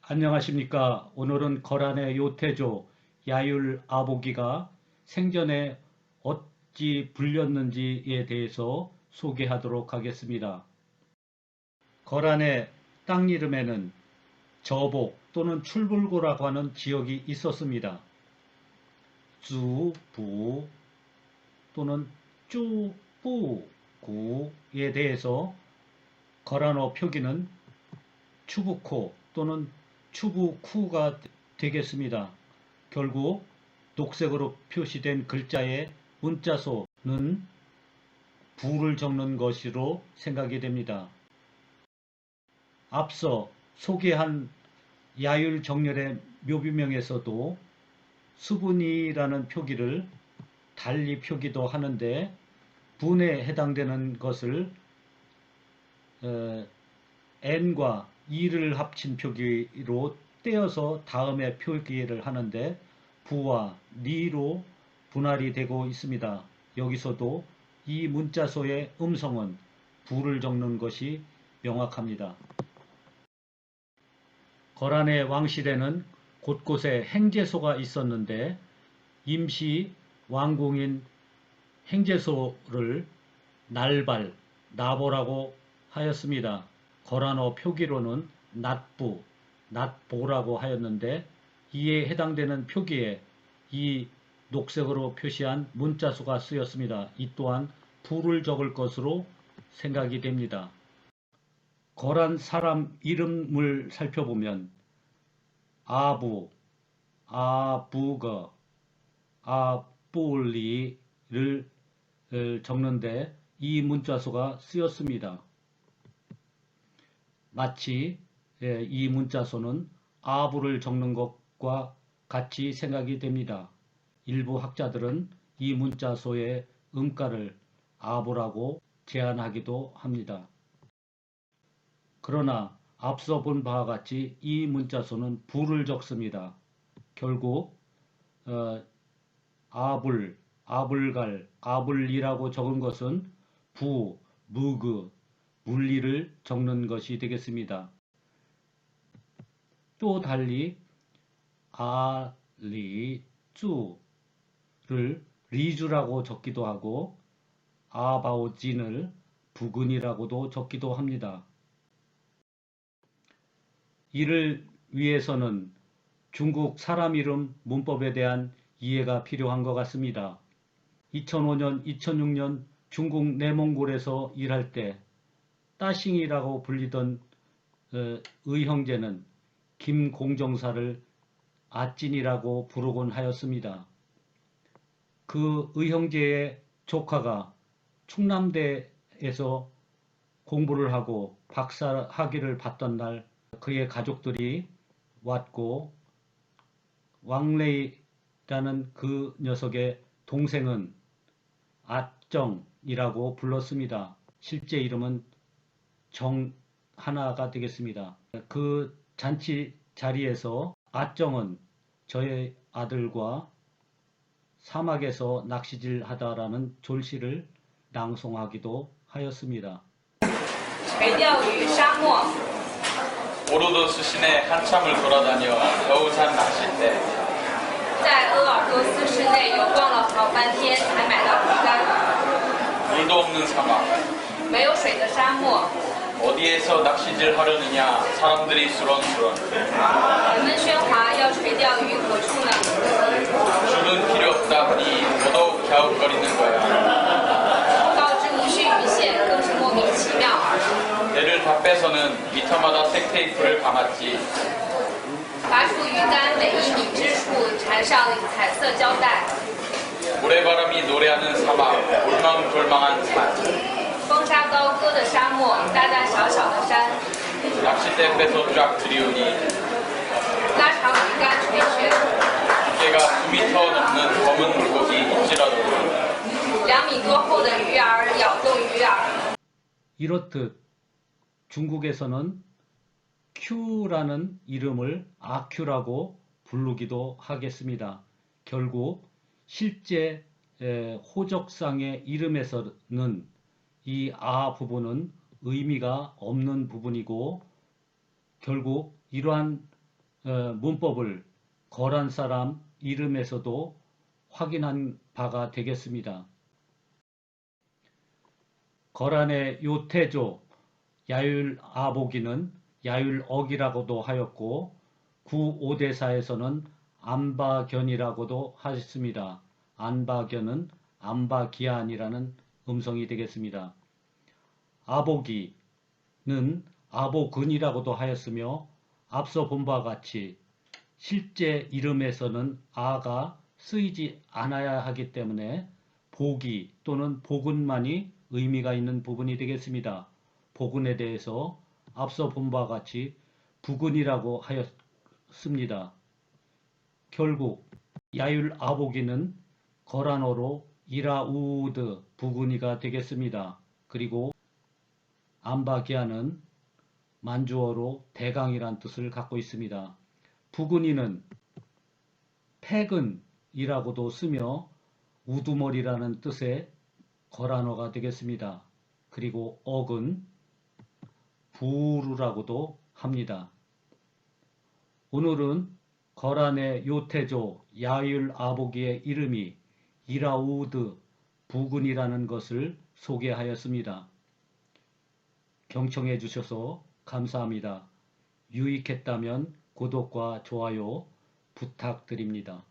안녕하십니까. 오늘은 거란의 요태조 야율 아보기가 생전에 어찌 불렸는지에 대해서 소개하도록 하겠습니다. 거란의 땅 이름에는 저복 또는 출불고라고 하는 지역이 있었습니다. 주, 부 또는 쭈, 뿌, 구에 대해서 거란어 표기는 추부코 또는 추부쿠가 되겠습니다. 결국 녹색으로 표시된 글자의 문자소는 부를 적는 것으로 생각이 됩니다. 앞서 소개한 야율 정렬의 묘비명에서도 수분이라는 표기를 달리 표기도 하는데 분에 해당되는 것을 n과 2를 합친 표기로 떼어서 다음에 표기를 하는데 부와 리로 분할이 되고 있습니다. 여기서도 이 문자소의 음성은 부를 적는 것이 명확합니다. 거란의 왕실에는 곳곳에 행제소가 있었는데 임시 왕궁인 행제소를 날발, 나보라고 하였습니다. 거란어 표기로는 nat부, nat보라고 하였는데 이에 해당되는 표기에 이 녹색으로 표시한 문자수가 쓰였습니다. 이 또한 부를 적을 것으로 생각이 됩니다. 거란 사람 이름을 살펴보면 아부, 아부거, 아뿔리를 적는데 이 문자수가 쓰였습니다. 마치 이 문자소는 아부를 적는 것과 같이 생각이 됩니다. 일부 학자들은 이 문자소의 음가를 아부라고 제안하기도 합니다. 그러나 앞서 본 바와 같이 이 문자소는 부를 적습니다. 결국 아불, 아불갈, 아불리라고 적은 것은 부, 무그, 물리를 적는 것이 되겠습니다. 또 달리 아리쭈를 리주라고 적기도 하고 아바오진을 부근이라고도 적기도 합니다. 이를 위해서는 중국 사람 이름 문법에 대한 이해가 필요한 것 같습니다. 2005년, 2006년 중국 내몽골에서 일할 때 따싱이라고 불리던 의형제는 김공정사를 아찐이라고 부르곤 하였습니다. 그 의형제의 조카가 충남대에서 공부를 하고 박사 학위를 받던 날 그의 가족들이 왔고 왕레이라는 그 녀석의 동생은 아정이라고 불렀습니다. 실제 이름은 정하나가 되겠습니다. 그 잔치 자리에서 아정은 저의 아들과 사막에서 낚시질 하다라는 졸시를 낭송하기도 하였습니다. 오로도스 시내 한참을 돌아다녀 여우산 낚싯대. 在鄂尔多斯市内游逛了好半天才买到鱼竿。 물도 없는 사막. 没有水的沙漠。 어디에서 낚시질 하려느냐 사람들이 수런수런. 人们喧哗要垂钓鱼何处呢？ 줄은 필요 없다 하니 더더욱 갸웃거리는 거야. 告知无需鱼线更是莫名其妙。 배를 다 빼서는 미터마다 색테이프를 감았지. 拔出鱼竿每1米之处缠上彩色胶带。 모래바람이 노래하는 사막, 골망골망한 산. 风沙高歌的沙漠，大大小小的山。 낚싯대 빼서 쫙 들이우니 拉长鱼竿垂悬。 두께가 9m 넘는 검은 물고기 입질하더군. 2米多厚的鱼儿咬动鱼饵。 이렇듯 중국에서는 Q라는 이름을 아큐라고 부르기도 하겠습니다. 결국 실제 호적상의 이름에서는 이 아 부분은 의미가 없는 부분이고 결국 이러한 문법을 거란 사람 이름에서도 확인한 바가 되겠습니다. 거란의 요태조 야율아보기는 야율억이라고도 하였고 구오대사에서는 안바견이라고도 하였습니다. 안바견은 안바기안이라는 음성이 되겠습니다. 아보기는 아보근이라고도 하였으며 앞서 본 바와 같이 실제 이름에서는 아가 쓰이지 않아야 하기 때문에 보기 또는 보근만이 의미가 있는 부분이 되겠습니다. 보근에 대해서 앞서 본 바와 같이 부근이라고 하였습니다. 결국 야율아보기는 거란어로 이라우드 부근이가 되겠습니다. 그리고 안바기아는 만주어로 대강이란 뜻을 갖고 있습니다. 부근이는 패근이라고도 쓰며 우두머리라는 뜻의 거란어가 되겠습니다. 그리고 억은 부루라고도 합니다. 오늘은 거란의 요태조 야율아보기의 이름이 이라우드 부근이라는 것을 소개하였습니다. 경청해 주셔서 감사합니다. 유익했다면 구독과 좋아요 부탁드립니다.